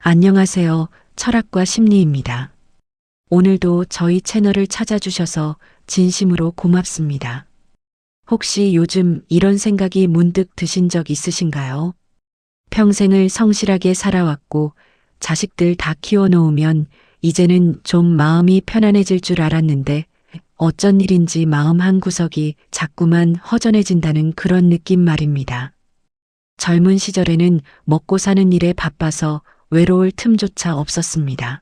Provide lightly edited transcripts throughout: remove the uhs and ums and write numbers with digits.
안녕하세요. 철학과 심리입니다. 오늘도 저희 채널을 찾아주셔서 진심으로 고맙습니다. 혹시 요즘 이런 생각이 문득 드신 적 있으신가요? 평생을 성실하게 살아왔고 자식들 다 키워놓으면 이제는 좀 마음이 편안해질 줄 알았는데 어쩐 일인지 마음 한구석이 자꾸만 허전해진다는 그런 느낌 말입니다. 젊은 시절에는 먹고 사는 일에 바빠서 외로울 틈조차 없었습니다.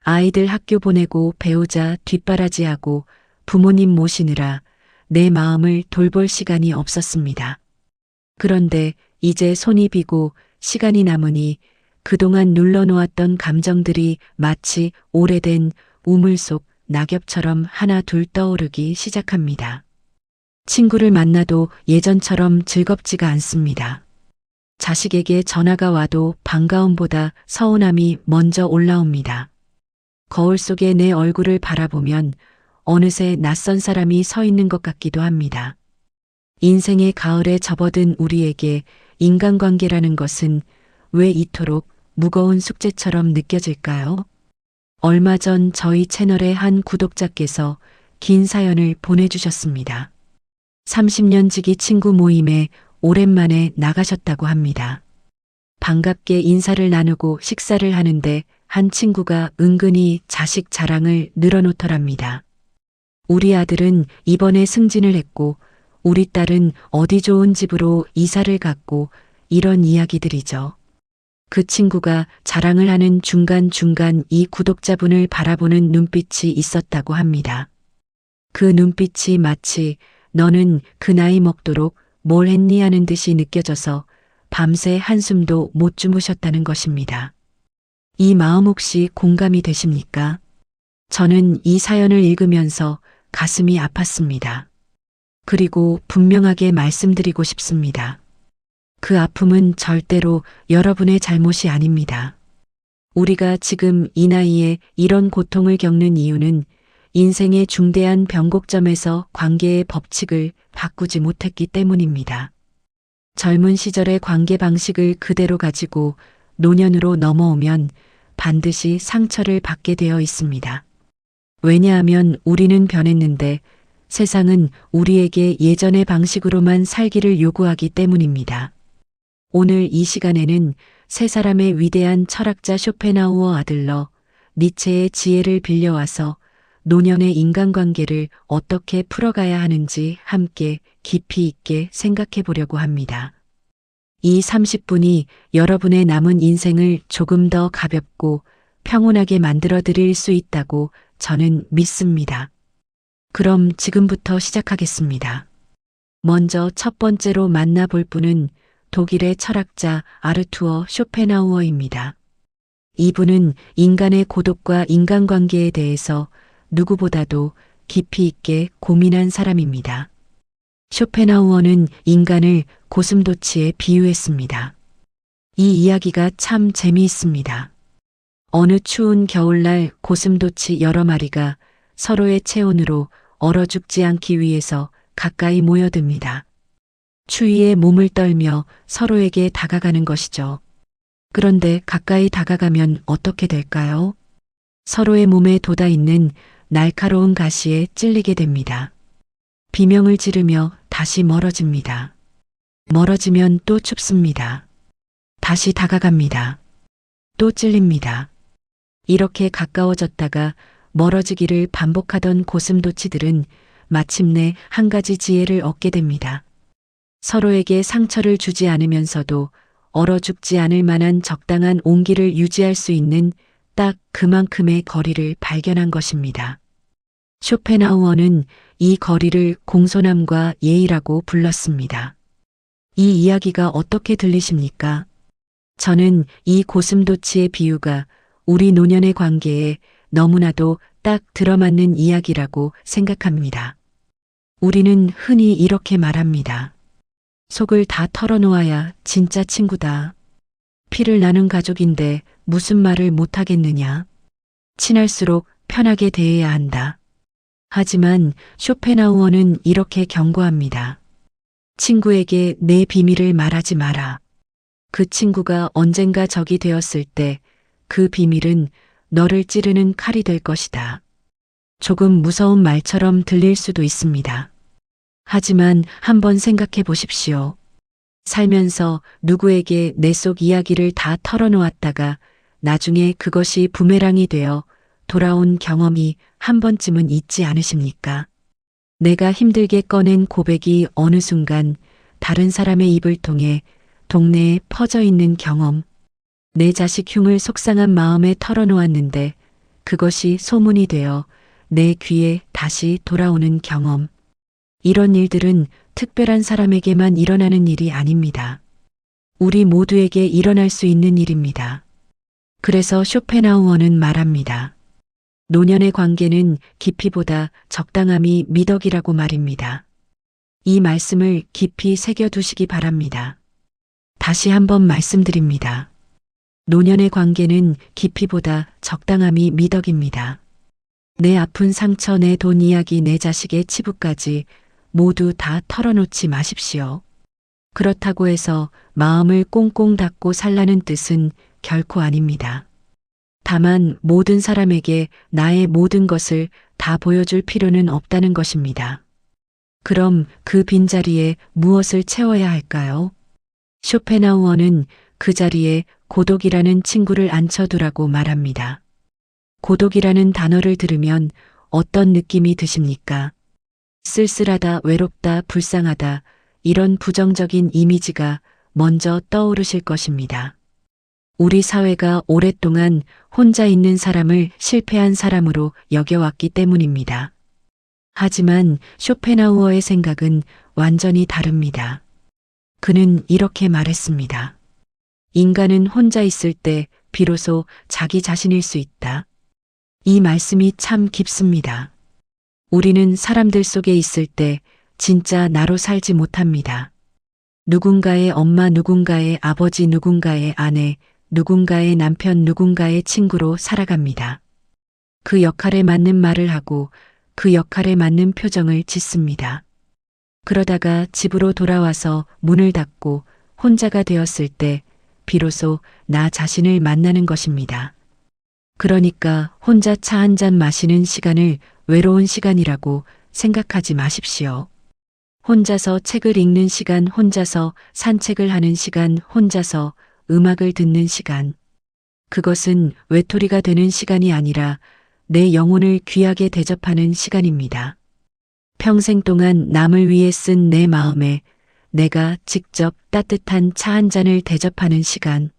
아이들 학교 보내고 배우자 뒷바라지하고 부모님 모시느라 내 마음을 돌볼 시간이 없었습니다. 그런데 이제 손이 비고 시간이 남으니 그동안 눌러놓았던 감정들이 마치 오래된 우물 속 낙엽처럼 하나 둘 떠오르기 시작합니다. 친구를 만나도 예전처럼 즐겁지가 않습니다. 자식에게 전화가 와도 반가움보다 서운함이 먼저 올라옵니다. 거울 속에 내 얼굴을 바라보면 어느새 낯선 사람이 서 있는 것 같기도 합니다. 인생의 가을에 접어든 우리에게 인간관계라는 것은 왜 이토록 무거운 숙제처럼 느껴질까요? 얼마 전 저희 채널의 한 구독자께서 긴 사연을 보내주셨습니다. 30년 지기 친구 모임에 오랜만에 나가셨다고 합니다. 반갑게 인사를 나누고 식사를 하는데 한 친구가 은근히 자식 자랑을 늘어놓더랍니다. 우리 아들은 이번에 승진을 했고 우리 딸은 어디 좋은 집으로 이사를 갔고 이런 이야기들이죠. 그 친구가 자랑을 하는 중간중간 이 구독자분을 바라보는 눈빛이 있었다고 합니다. 그 눈빛이 마치 너는 그 나이 먹도록 뭘 했니 하는 듯이 느껴져서 밤새 한숨도 못 주무셨다는 것입니다. 이 마음 혹시 공감이 되십니까? 저는 이 사연을 읽으면서 가슴이 아팠습니다. 그리고 분명하게 말씀드리고 싶습니다. 그 아픔은 절대로 여러분의 잘못이 아닙니다. 우리가 지금 이 나이에 이런 고통을 겪는 이유는 인생의 중대한 변곡점에서 관계의 법칙을 바꾸지 못했기 때문입니다. 젊은 시절의 관계 방식을 그대로 가지고 노년으로 넘어오면 반드시 상처를 받게 되어 있습니다. 왜냐하면 우리는 변했는데 세상은 우리에게 예전의 방식으로만 살기를 요구하기 때문입니다. 오늘 이 시간에는 세 사람의 위대한 철학자 쇼펜하우어 아들러 니체의 지혜를 빌려와서 노년의 인간관계를 어떻게 풀어가야 하는지 함께 깊이 있게 생각해 보려고 합니다. 이 30분이 여러분의 남은 인생을 조금 더 가볍고 평온하게 만들어 드릴 수 있다고 저는 믿습니다. 그럼 지금부터 시작하겠습니다. 먼저 첫 번째로 만나볼 분은 독일의 철학자 아르투어 쇼펜하우어입니다. 이분은 인간의 고독과 인간관계에 대해서 누구보다도 깊이 있게 고민한 사람입니다. 쇼펜하우어는 인간을 고슴도치에 비유했습니다. 이 이야기가 참 재미있습니다. 어느 추운 겨울날 고슴도치 여러 마리가 서로의 체온으로 얼어 죽지 않기 위해서 가까이 모여듭니다. 추위에 몸을 떨며 서로에게 다가가는 것이죠. 그런데 가까이 다가가면 어떻게 될까요? 서로의 몸에 돋아있는 날카로운 가시에 찔리게 됩니다. 비명을 지르며 다시 멀어집니다. 멀어지면 또 춥습니다. 다시 다가갑니다. 또 찔립니다. 이렇게 가까워졌다가 멀어지기를 반복하던 고슴도치들은 마침내 한 가지 지혜를 얻게 됩니다. 서로에게 상처를 주지 않으면서도 얼어 죽지 않을 만한 적당한 온기를 유지할 수 있는 딱 그만큼의 거리를 발견한 것입니다. 쇼펜하우어는 이 거리를 공손함과 예의라고 불렀습니다. 이 이야기가 어떻게 들리십니까? 저는 이 고슴도치의 비유가 우리 노년의 관계에 너무나도 딱 들어맞는 이야기라고 생각합니다. 우리는 흔히 이렇게 말합니다. 속을 다 털어놓아야 진짜 친구다. 피를 나눈 가족인데 무슨 말을 못하겠느냐. 친할수록 편하게 대해야 한다. 하지만 쇼펜하우어는 이렇게 경고합니다. 친구에게 내 비밀을 말하지 마라. 그 친구가 언젠가 적이 되었을 때 그 비밀은 너를 찌르는 칼이 될 것이다. 조금 무서운 말처럼 들릴 수도 있습니다. 하지만 한번 생각해 보십시오. 살면서 누구에게 내 속 이야기를 다 털어놓았다가 나중에 그것이 부메랑이 되어 돌아온 경험이 한 번쯤은 있지 않으십니까? 내가 힘들게 꺼낸 고백이 어느 순간 다른 사람의 입을 통해 동네에 퍼져 있는 경험. 내 자식 흉을 속상한 마음에 털어놓았는데 그것이 소문이 되어 내 귀에 다시 돌아오는 경험. 이런 일들은 특별한 사람에게만 일어나는 일이 아닙니다. 우리 모두에게 일어날 수 있는 일입니다. 그래서 쇼펜하우어는 말합니다. 노년의 관계는 깊이보다 적당함이 미덕이라고 말입니다. 이 말씀을 깊이 새겨두시기 바랍니다. 다시 한번 말씀드립니다. 노년의 관계는 깊이보다 적당함이 미덕입니다. 내 아픈 상처, 내 돈 이야기, 내 자식의 치부까지 모두 다 털어놓지 마십시오. 그렇다고 해서 마음을 꽁꽁 닫고 살라는 뜻은 결코 아닙니다. 다만 모든 사람에게 나의 모든 것을 다 보여줄 필요는 없다는 것입니다. 그럼 그 빈자리에 무엇을 채워야 할까요? 쇼펜하우어는 그 자리에 고독이라는 친구를 앉혀두라고 말합니다. 고독이라는 단어를 들으면 어떤 느낌이 드십니까? 쓸쓸하다, 외롭다, 불쌍하다, 이런 부정적인 이미지가 먼저 떠오르실 것입니다. 우리 사회가 오랫동안 혼자 있는 사람을 실패한 사람으로 여겨왔기 때문입니다. 하지만 쇼펜하우어의 생각은 완전히 다릅니다. 그는 이렇게 말했습니다. 인간은 혼자 있을 때 비로소 자기 자신일 수 있다. 이 말씀이 참 깊습니다. 우리는 사람들 속에 있을 때 진짜 나로 살지 못합니다. 누군가의 엄마, 누군가의 아버지, 누군가의 아내, 누군가의 남편, 누군가의 친구로 살아갑니다. 그 역할에 맞는 말을 하고 그 역할에 맞는 표정을 짓습니다. 그러다가 집으로 돌아와서 문을 닫고 혼자가 되었을 때 비로소 나 자신을 만나는 것입니다. 그러니까 혼자 차 한 잔 마시는 시간을 외로운 시간이라고 생각하지 마십시오. 혼자서 책을 읽는 시간, 혼자서 산책을 하는 시간, 혼자서 음악을 듣는 시간. 그것은 외톨이가 되는 시간이 아니라 내 영혼을 귀하게 대접하는 시간입니다. 평생 동안 남을 위해 쓴 내 마음에 내가 직접 따뜻한 차 한 잔을 대접하는 시간.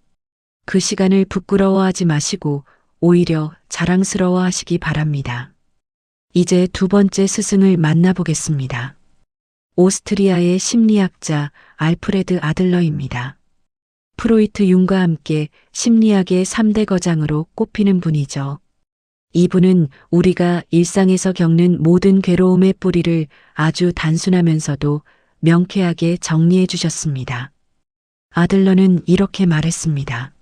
그 시간을 부끄러워하지 마시고 오히려 자랑스러워 하시기 바랍니다. 이제 두 번째 스승을 만나보겠습니다. 오스트리아의 심리학자 알프레드 아들러입니다. 프로이트 융과 함께 심리학의 3대 거장으로 꼽히는 분이죠. 이분은 우리가 일상에서 겪는 모든 괴로움의 뿌리를 아주 단순하면서도 명쾌하게 정리해 주셨습니다. 아들러는 이렇게 말했습니다.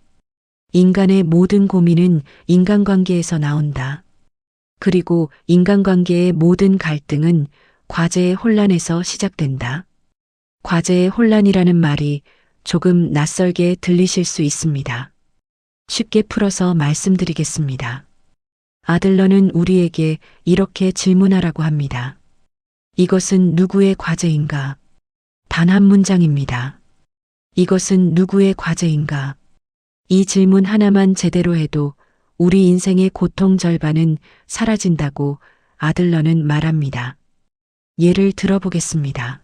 인간의 모든 고민은 인간관계에서 나온다. 그리고 인간관계의 모든 갈등은 과제의 혼란에서 시작된다. 과제의 혼란이라는 말이 조금 낯설게 들리실 수 있습니다. 쉽게 풀어서 말씀드리겠습니다. 아들러는 우리에게 이렇게 질문하라고 합니다. 이것은 누구의 과제인가? 단 한 문장입니다. 이것은 누구의 과제인가? 이 질문 하나만 제대로 해도 우리 인생의 고통 절반은 사라진다고 아들러는 말합니다. 예를 들어보겠습니다.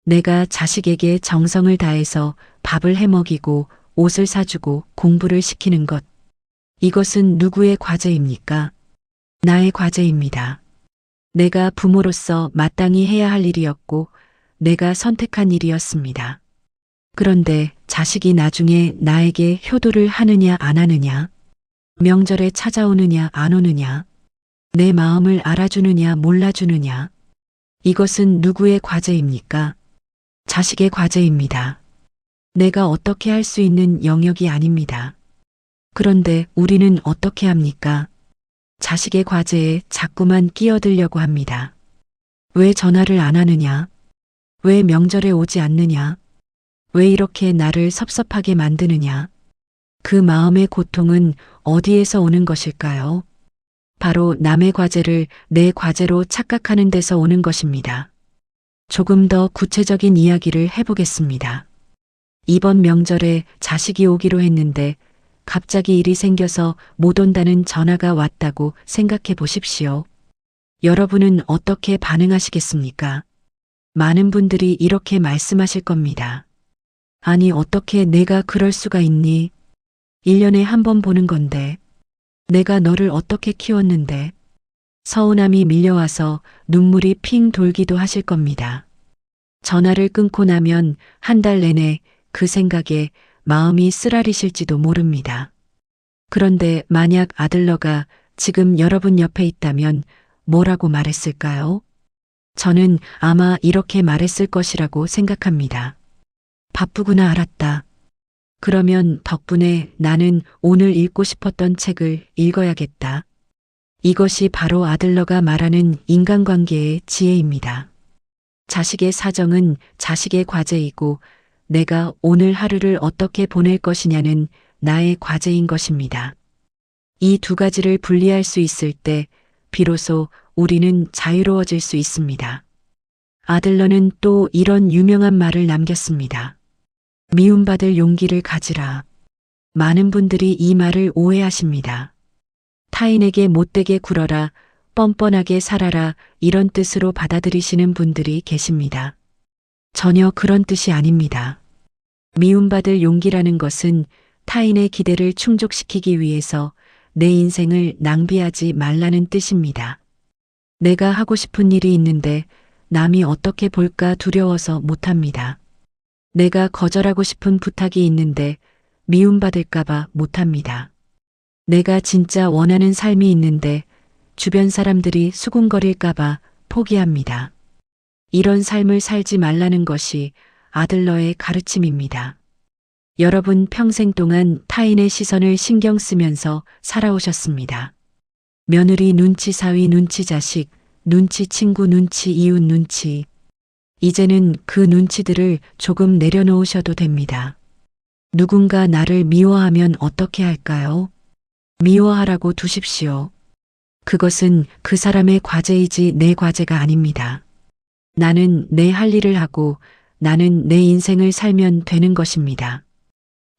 내가 자식에게 정성을 다해서 밥을 해 먹이고 옷을 사주고 공부를 시키는 것. 이것은 누구의 과제입니까? 나의 과제입니다. 내가 부모로서 마땅히 해야 할 일이었고 내가 선택한 일이었습니다. 그런데 자식이 나중에 나에게 효도를 하느냐 안 하느냐, 명절에 찾아오느냐 안 오느냐, 내 마음을 알아주느냐 몰라주느냐, 이것은 누구의 과제입니까? 자식의 과제입니다. 내가 어떻게 할 수 있는 영역이 아닙니다. 그런데 우리는 어떻게 합니까? 자식의 과제에 자꾸만 끼어들려고 합니다. 왜 전화를 안 하느냐? 왜 명절에 오지 않느냐? 왜 이렇게 나를 섭섭하게 만드느냐? 그 마음의 고통은 어디에서 오는 것일까요? 바로 남의 과제를 내 과제로 착각하는 데서 오는 것입니다. 조금 더 구체적인 이야기를 해보겠습니다. 이번 명절에 자식이 오기로 했는데 갑자기 일이 생겨서 못 온다는 전화가 왔다고 생각해 보십시오. 여러분은 어떻게 반응하시겠습니까? 많은 분들이 이렇게 말씀하실 겁니다. 아니, 어떻게 내가 그럴 수가 있니? 1년에 한 번 보는 건데. 내가 너를 어떻게 키웠는데. 서운함이 밀려와서 눈물이 핑 돌기도 하실 겁니다. 전화를 끊고 나면 한 달 내내 그 생각에 마음이 쓰라리실지도 모릅니다. 그런데 만약 아들러가 지금 여러분 옆에 있다면 뭐라고 말했을까요? 저는 아마 이렇게 말했을 것이라고 생각합니다. 바쁘구나, 알았다. 그러면 덕분에 나는 오늘 읽고 싶었던 책을 읽어야겠다. 이것이 바로 아들러가 말하는 인간관계의 지혜입니다. 자식의 사정은 자식의 과제이고 내가 오늘 하루를 어떻게 보낼 것이냐는 나의 과제인 것입니다. 이 두 가지를 분리할 수 있을 때 비로소 우리는 자유로워질 수 있습니다. 아들러는 또 이런 유명한 말을 남겼습니다. 미움받을 용기를 가지라. 많은 분들이 이 말을 오해하십니다. 타인에게 못되게 굴어라, 뻔뻔하게 살아라 이런 뜻으로 받아들이시는 분들이 계십니다. 전혀 그런 뜻이 아닙니다. 미움받을 용기라는 것은 타인의 기대를 충족시키기 위해서 내 인생을 낭비하지 말라는 뜻입니다. 내가 하고 싶은 일이 있는데 남이 어떻게 볼까 두려워서 못합니다. 내가 거절하고 싶은 부탁이 있는데 미움받을까봐 못합니다. 내가 진짜 원하는 삶이 있는데 주변 사람들이 수군거릴까봐 포기합니다. 이런 삶을 살지 말라는 것이 아들러의 가르침입니다. 여러분 평생 동안 타인의 시선을 신경 쓰면서 살아오셨습니다. 며느리 눈치, 사위 눈치, 자식 눈치, 친구 눈치, 이웃 눈치. 이제는 그 눈치들을 조금 내려놓으셔도 됩니다. 누군가 나를 미워하면 어떻게 할까요? 미워하라고 두십시오. 그것은 그 사람의 과제이지 내 과제가 아닙니다. 나는 내 할 일을 하고 나는 내 인생을 살면 되는 것입니다.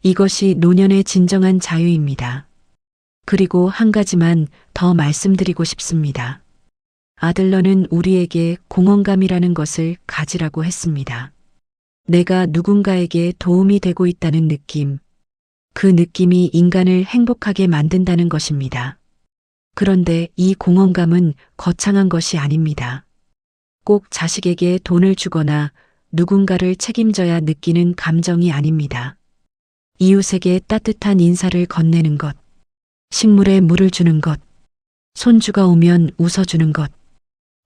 이것이 노년의 진정한 자유입니다. 그리고 한 가지만 더 말씀드리고 싶습니다. 아들러는 우리에게 공헌감이라는 것을 가지라고 했습니다. 내가 누군가에게 도움이 되고 있다는 느낌. 그 느낌이 인간을 행복하게 만든다는 것입니다. 그런데 이 공헌감은 거창한 것이 아닙니다. 꼭 자식에게 돈을 주거나 누군가를 책임져야 느끼는 감정이 아닙니다. 이웃에게 따뜻한 인사를 건네는 것, 식물에 물을 주는 것, 손주가 오면 웃어주는 것,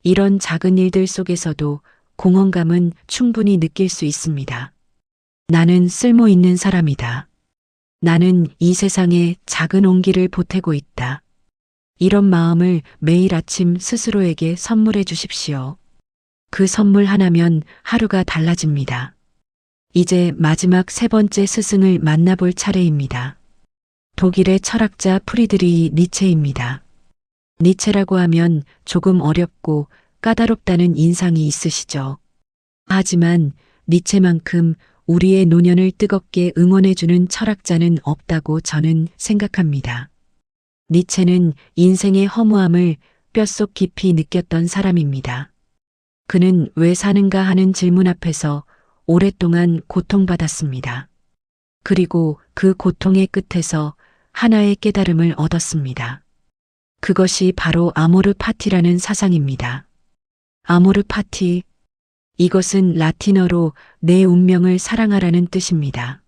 이런 작은 일들 속에서도 공헌감은 충분히 느낄 수 있습니다. 나는 쓸모 있는 사람이다. 나는 이 세상에 작은 온기를 보태고 있다. 이런 마음을 매일 아침 스스로에게 선물해 주십시오. 그 선물 하나면 하루가 달라집니다. 이제 마지막 세 번째 스승을 만나볼 차례입니다. 독일의 철학자 프리드리히 니체입니다. 니체라고 하면 조금 어렵고 까다롭다는 인상이 있으시죠. 하지만 니체만큼 우리의 노년을 뜨겁게 응원해주는 철학자는 없다고 저는 생각합니다. 니체는 인생의 허무함을 뼛속 깊이 느꼈던 사람입니다. 그는 왜 사는가 하는 질문 앞에서 오랫동안 고통받았습니다. 그리고 그 고통의 끝에서 하나의 깨달음을 얻었습니다. 그것이 바로 아모르 파티라는 사상입니다. 아모르 파티. 이것은 라틴어로 내 운명을 사랑하라는 뜻입니다.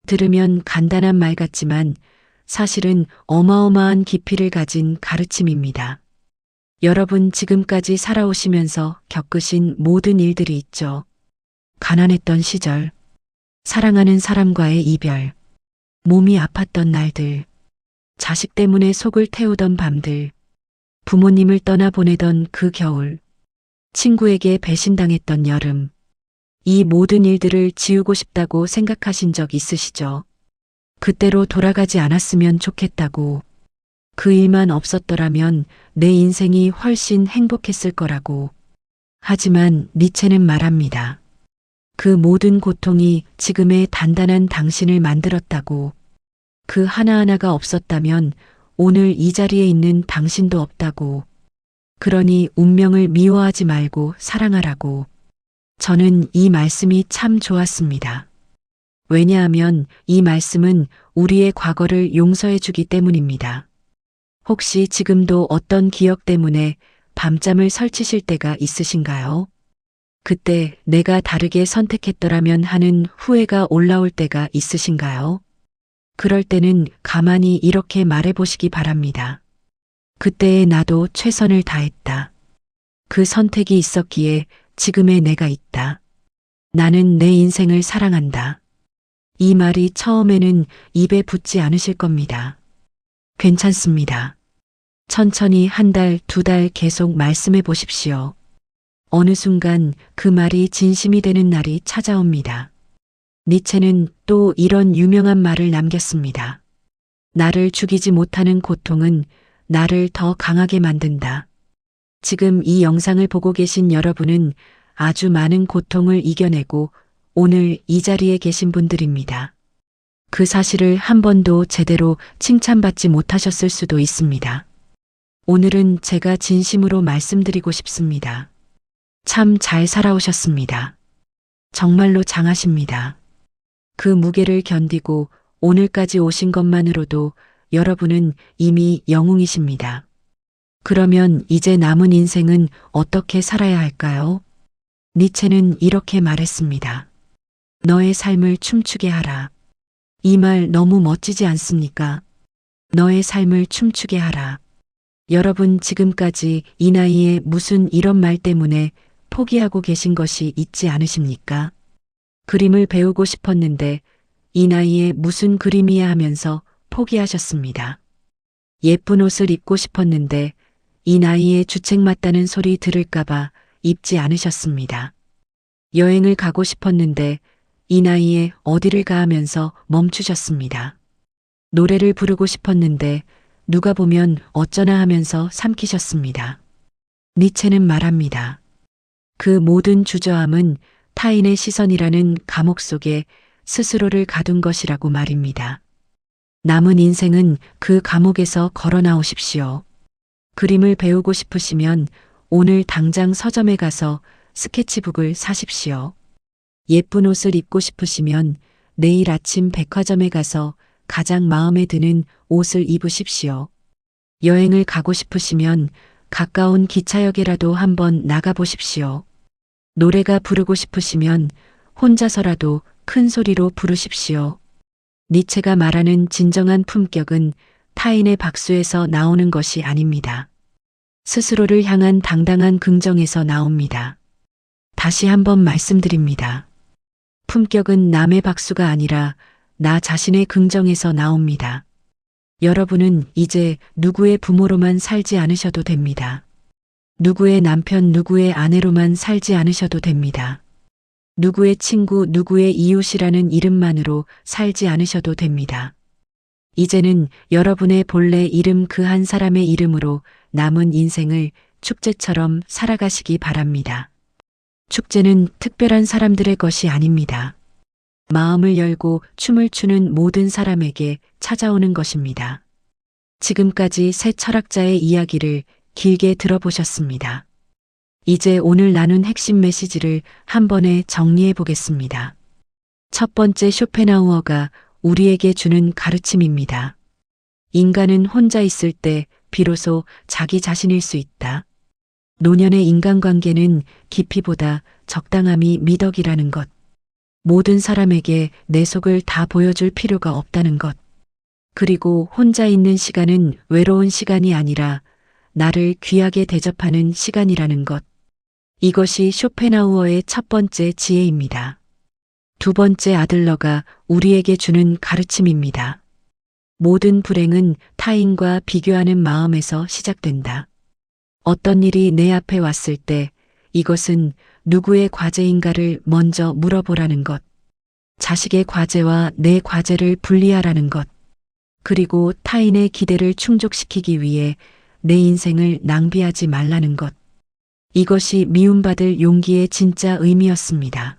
들으면 간단한 말 같지만 사실은 어마어마한 깊이를 가진 가르침입니다. 여러분 지금까지 살아오시면서 겪으신 모든 일들이 있죠. 가난했던 시절, 사랑하는 사람과의 이별, 몸이 아팠던 날들, 자식 때문에 속을 태우던 밤들, 부모님을 떠나보내던 그 겨울, 친구에게 배신당했던 여름, 이 모든 일들을 지우고 싶다고 생각하신 적 있으시죠? 그때로 돌아가지 않았으면 좋겠다고. 그 일만 없었더라면 내 인생이 훨씬 행복했을 거라고. 하지만 니체는 말합니다. 그 모든 고통이 지금의 단단한 당신을 만들었다고. 그 하나하나가 없었다면 오늘 이 자리에 있는 당신도 없다고. 그러니 운명을 미워하지 말고 사랑하라고. 저는 이 말씀이 참 좋았습니다. 왜냐하면 이 말씀은 우리의 과거를 용서해 주기 때문입니다. 혹시 지금도 어떤 기억 때문에 밤잠을 설치실 때가 있으신가요? 그때 내가 다르게 선택했더라면 하는 후회가 올라올 때가 있으신가요? 그럴 때는 가만히 이렇게 말해 보시기 바랍니다. 그때의 나도 최선을 다했다. 그 선택이 있었기에 지금의 내가 있다. 나는 내 인생을 사랑한다. 이 말이 처음에는 입에 붙지 않으실 겁니다. 괜찮습니다. 천천히 한 달, 두 달 계속 말씀해 보십시오. 어느 순간 그 말이 진심이 되는 날이 찾아옵니다. 니체는 또 이런 유명한 말을 남겼습니다. 나를 죽이지 못하는 고통은 나를 더 강하게 만든다. 지금 이 영상을 보고 계신 여러분은 아주 많은 고통을 이겨내고 오늘 이 자리에 계신 분들입니다. 그 사실을 한 번도 제대로 칭찬받지 못하셨을 수도 있습니다. 오늘은 제가 진심으로 말씀드리고 싶습니다. 참 잘 살아오셨습니다. 정말로 장하십니다. 그 무게를 견디고 오늘까지 오신 것만으로도 여러분은 이미 영웅이십니다. 그러면 이제 남은 인생은 어떻게 살아야 할까요? 니체는 이렇게 말했습니다. 너의 삶을 춤추게 하라. 이 말 너무 멋지지 않습니까? 너의 삶을 춤추게 하라. 여러분 지금까지 이 나이에 무슨 이런 말 때문에 포기하고 계신 것이 있지 않으십니까? 그림을 배우고 싶었는데 이 나이에 무슨 그림이야 하면서 포기하셨습니다. 예쁜 옷을 입고 싶었는데 이 나이에 주책 맞다는 소리 들을까봐 입지 않으셨습니다. 여행을 가고 싶었는데 이 나이에 어디를 가 하면서 멈추셨습니다. 노래를 부르고 싶었는데 누가 보면 어쩌나 하면서 삼키셨습니다. 니체는 말합니다. 그 모든 주저함은 타인의 시선이라는 감옥 속에 스스로를 가둔 것이라고 말입니다. 남은 인생은 그 감옥에서 걸어 나오십시오. 그림을 배우고 싶으시면 오늘 당장 서점에 가서 스케치북을 사십시오. 예쁜 옷을 입고 싶으시면 내일 아침 백화점에 가서 가장 마음에 드는 옷을 입으십시오. 여행을 가고 싶으시면 가까운 기차역에라도 한번 나가보십시오. 노래가 부르고 싶으시면 혼자서라도 큰 소리로 부르십시오. 니체가 말하는 진정한 품격은 타인의 박수에서 나오는 것이 아닙니다. 스스로를 향한 당당한 긍정에서 나옵니다. 다시 한번 말씀드립니다. 품격은 남의 박수가 아니라 나 자신의 긍정에서 나옵니다. 여러분은 이제 누구의 부모로만 살지 않으셔도 됩니다. 누구의 남편, 누구의 아내로만 살지 않으셔도 됩니다. 누구의 친구, 누구의 이웃이라는 이름만으로 살지 않으셔도 됩니다. 이제는 여러분의 본래 이름 그 한 사람의 이름으로 남은 인생을 축제처럼 살아가시기 바랍니다. 축제는 특별한 사람들의 것이 아닙니다. 마음을 열고 춤을 추는 모든 사람에게 찾아오는 것입니다. 지금까지 새 철학자의 이야기를 길게 들어보셨습니다. 이제 오늘 나눈 핵심 메시지를 한 번에 정리해 보겠습니다. 첫 번째, 쇼펜하우어가 우리에게 주는 가르침입니다. 인간은 혼자 있을 때 비로소 자기 자신일 수 있다. 노년의 인간관계는 깊이보다 적당함이 미덕이라는 것. 모든 사람에게 내 속을 다 보여줄 필요가 없다는 것. 그리고 혼자 있는 시간은 외로운 시간이 아니라 나를 귀하게 대접하는 시간이라는 것. 이것이 쇼펜하우어의 첫 번째 지혜입니다. 두 번째, 아들러가 우리에게 주는 가르침입니다. 모든 불행은 타인과 비교하는 마음에서 시작된다. 어떤 일이 내 앞에 왔을 때 이것은 누구의 과제인가를 먼저 물어보라는 것. 자식의 과제와 내 과제를 분리하라는 것. 그리고 타인의 기대를 충족시키기 위해 내 인생을 낭비하지 말라는 것. 이것이 미움받을 용기의 진짜 의미였습니다.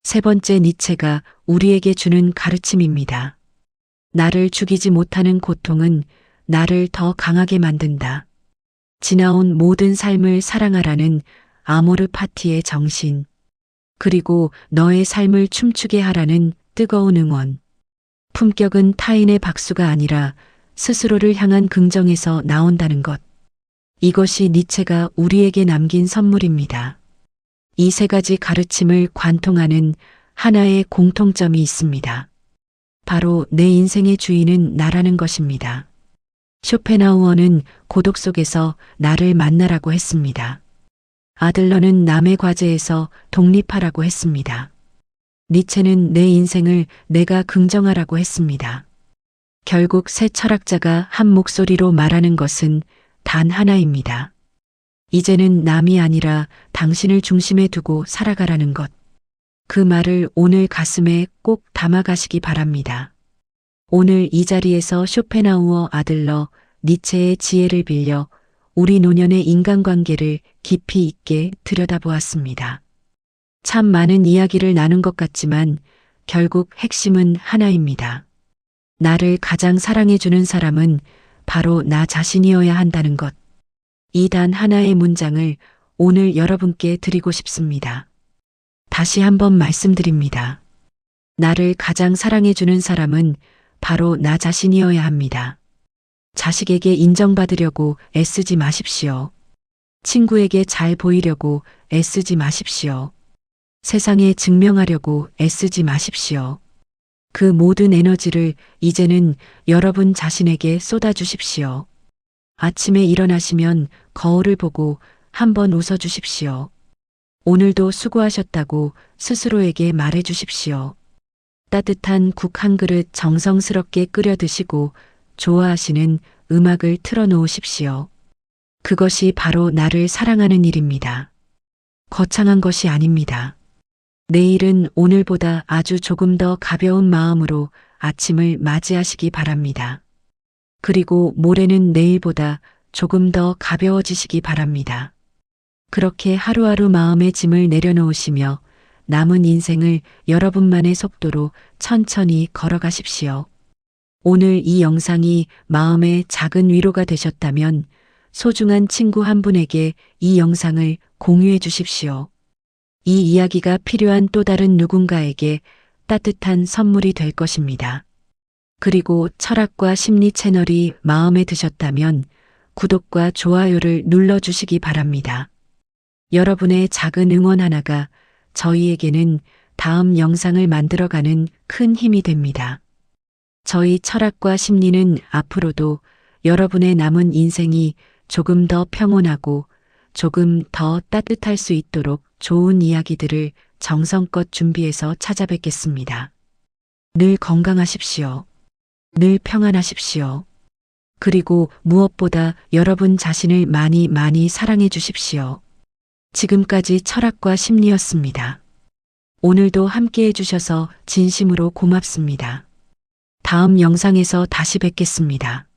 세 번째, 니체가 우리에게 주는 가르침입니다. 나를 죽이지 못하는 고통은 나를 더 강하게 만든다. 지나온 모든 삶을 사랑하라는 아모르 파티의 정신. 그리고 너의 삶을 춤추게 하라는 뜨거운 응원. 품격은 타인의 박수가 아니라 스스로를 향한 긍정에서 나온다는 것. 이것이 니체가 우리에게 남긴 선물입니다. 이 세 가지 가르침을 관통하는 하나의 공통점이 있습니다. 바로 내 인생의 주인은 나라는 것입니다. 쇼펜하우어는 고독 속에서 나를 만나라고 했습니다. 아들러는 남의 과제에서 독립하라고 했습니다. 니체는 내 인생을 내가 긍정하라고 했습니다. 결국 세 철학자가 한 목소리로 말하는 것은 단 하나입니다. 이제는 남이 아니라 당신을 중심에 두고 살아가라는 것. 그 말을 오늘 가슴에 꼭 담아가시기 바랍니다. 오늘 이 자리에서 쇼펜하우어, 아들러, 니체의 지혜를 빌려 우리 노년의 인간관계를 깊이 있게 들여다보았습니다. 참 많은 이야기를 나눈 것 같지만 결국 핵심은 하나입니다. 나를 가장 사랑해주는 사람은 바로 나 자신이어야 한다는 것. 이 단 하나의 문장을 오늘 여러분께 드리고 싶습니다. 다시 한번 말씀드립니다. 나를 가장 사랑해주는 사람은 바로 나 자신이어야 합니다. 자식에게 인정받으려고 애쓰지 마십시오. 친구에게 잘 보이려고 애쓰지 마십시오. 세상에 증명하려고 애쓰지 마십시오. 그 모든 에너지를 이제는 여러분 자신에게 쏟아주십시오. 아침에 일어나시면 거울을 보고 한번 웃어주십시오. 오늘도 수고하셨다고 스스로에게 말해주십시오. 따뜻한 국 한 그릇 정성스럽게 끓여 드시고 좋아하시는 음악을 틀어놓으십시오. 그것이 바로 나를 사랑하는 일입니다. 거창한 것이 아닙니다. 내일은 오늘보다 아주 조금 더 가벼운 마음으로 아침을 맞이하시기 바랍니다. 그리고 모레는 내일보다 조금 더 가벼워지시기 바랍니다. 그렇게 하루하루 마음의 짐을 내려놓으시며 남은 인생을 여러분만의 속도로 천천히 걸어가십시오. 오늘 이 영상이 마음의 작은 위로가 되셨다면 소중한 친구 한 분에게 이 영상을 공유해 주십시오. 이 이야기가 필요한 또 다른 누군가에게 따뜻한 선물이 될 것입니다. 그리고 철학과 심리 채널이 마음에 드셨다면 구독과 좋아요를 눌러주시기 바랍니다. 여러분의 작은 응원 하나가 저희에게는 다음 영상을 만들어가는 큰 힘이 됩니다. 저희 철학과 심리는 앞으로도 여러분의 남은 인생이 조금 더 평온하고 조금 더 따뜻할 수 있도록 좋은 이야기들을 정성껏 준비해서 찾아뵙겠습니다. 늘 건강하십시오. 늘 평안하십시오. 그리고 무엇보다 여러분 자신을 많이 많이 사랑해 주십시오. 지금까지 철학과 심리였습니다. 오늘도 함께 해주셔서 진심으로 고맙습니다. 다음 영상에서 다시 뵙겠습니다.